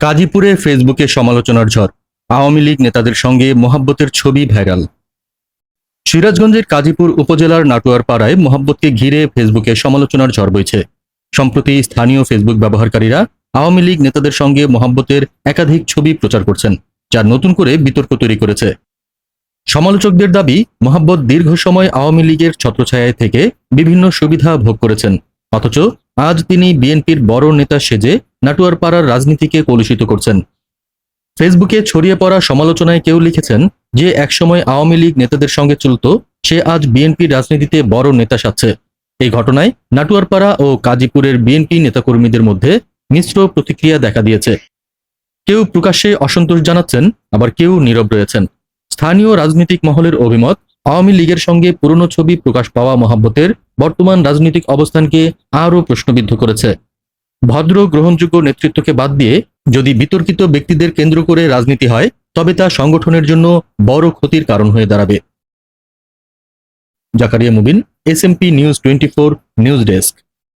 গাজীপুরে ফেসবুকে সমালোচনার ঝড়, আওয়ামী লীগ নেতাদের সঙ্গে মোহাব্বতের ছবি ভাইরাল। সিরাজগঞ্জের কাজীপুর উপজেলার নাটুয়ার পাড়ায় মোহাব্বতকে ঘিরে ফেসবুকে সমালোচনার ঝড় বইছে। সম্প্রতি স্থানীয় ফেসবুক ব্যবহারকারীরা আওয়ামী লীগ নেতাদের সঙ্গে মোহাব্বতের একাধিক ছবি প্রচার করছেন, যা নতুন করে বিতর্ক তৈরি করেছে। সমালোচকদের দাবি, মোহাব্বত দীর্ঘ সময় আওয়ামী লীগের ছত্রছায়ায় থেকে বিভিন্ন সুবিধা ভোগ করেছেন, অথচ আজ তিনি বিএনপির বড় নেতা সেজে নাটুয়ার পাড়ার রাজনীতিকে কলুষিত করছেন। ফেসবুকে ছড়িয়ে পড়া সমালোচনায় কেউ লিখেছেন যে একসময় আওয়ামী লীগ নেতাদের সঙ্গে চলত, সে আজ বিএনপির রাজনীতিতে বড় নেতা সাজছে। এই ঘটনায় নাটুয়ারপাড়া ও কাজীপুরের বিএনপি নেতাকর্মীদের মধ্যে মিশ্র প্রতিক্রিয়া দেখা দিয়েছে। কেউ প্রকাশ্যে অসন্তোষ জানাচ্ছেন, আবার কেউ নীরব রয়েছেন। স্থানীয় রাজনৈতিক মহলের অভিমত, আওয়ামী লীগের সঙ্গে পুরনো ছবি প্রকাশ পাওয়া মোহাব্বতের বর্তমান রাজনৈতিক অবস্থানকে আরও প্রশ্নবিদ্ধ করেছে। ভদ্র গ্রহণযোগ্য নেতৃত্বকে বাদ দিয়ে যদি বিতর্কিত ব্যক্তিদের কেন্দ্র করে রাজনীতি হয়, তবে তা সংগঠনের জন্য বড় ক্ষতির কারণ হয়ে দাঁড়াবে। Zakaria Mubin, SMP news 24 news desk.